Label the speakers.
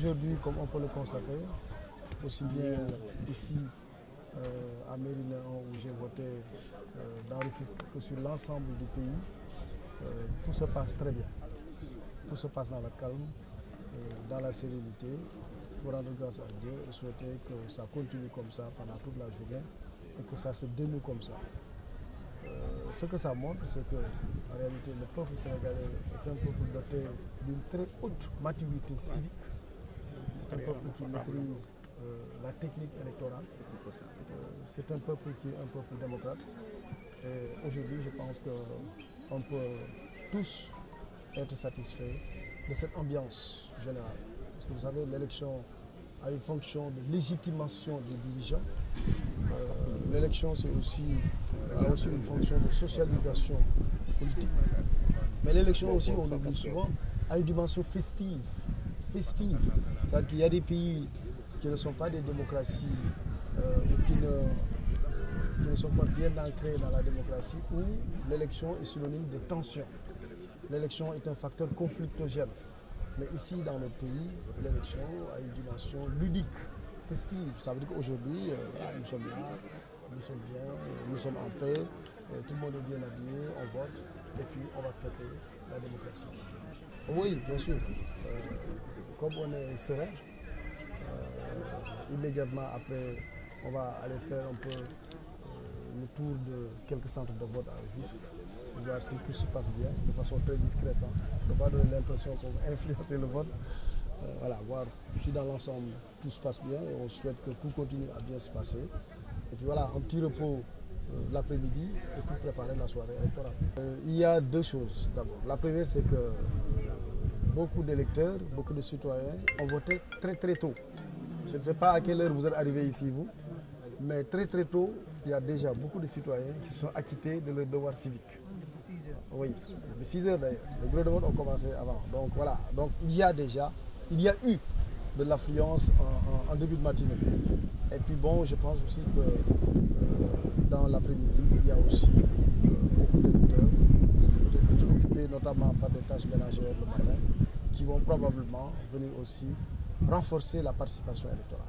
Speaker 1: aujourd'hui, comme on peut le constater, aussi bien ici à Mérina où j'ai voté dans Rufisque que sur l'ensemble du pays, tout se passe très bien. Tout se passe dans le calme, dans la sérénité. Il faut rendre grâce à Dieu et souhaiter que ça continue comme ça pendant toute la journée et que ça se dénoue comme ça. Ce que ça montre, c'est qu'en réalité, le peuple sénégalais est un peuple doté d'une très haute maturité civique. C'est un peuple qui maîtrise la technique électorale. C'est un peuple qui est un peuple démocrate. Et aujourd'hui, je pense qu'on peut tous être satisfaits de cette ambiance générale. Parce que vous savez, l'élection a une fonction de légitimation des dirigeants. L'élection a aussi une fonction de socialisation politique. Mais l'élection aussi, on l'oublie souvent, a une dimension festive. C'est-à-dire qu'il y a des pays qui ne sont pas des démocraties ou qui ne sont pas bien ancrés dans la démocratie, où l'élection est synonyme de tension. L'élection est un facteur conflictogène. Mais ici, dans notre pays, l'élection a une dimension ludique, festive. Ça veut dire qu'aujourd'hui, nous sommes là, nous sommes bien, nous sommes en paix, tout le monde est bien habillé, on vote, et puis on va fêter la démocratie. Oui, bien sûr. Comme on est serein, immédiatement après, on va aller faire un peu le tour de quelques centres de vote à Rufisque, voir si tout se passe bien, de façon très discrète. Ne pas donner l'impression qu'on va influencer le vote. Voilà, voir si dans l'ensemble tout se passe bien et on souhaite que tout continue à bien se passer. Et puis voilà, un petit repos l'après-midi et puis préparer la soirée électorale. Il y a deux choses d'abord. La première, c'est que beaucoup d'électeurs, beaucoup de citoyens ont voté très tôt. Je ne sais pas à quelle heure vous êtes arrivés ici, vous, mais très tôt, il y a déjà beaucoup de citoyens qui sont acquittés de leur devoir civique.
Speaker 2: Depuis 6 heures.
Speaker 1: Oui, depuis 6 heures d'ailleurs. Les bureaux de vote ont commencé avant. Donc voilà, donc il y a eu de l'affluence en début de matinée. Et puis bon, je pense aussi que dans l'après-midi, il y a aussi beaucoup d'électeurs qui étaient occupés notamment par des tâches ménagères le matin, qui vont probablement venir aussi renforcer la participation électorale.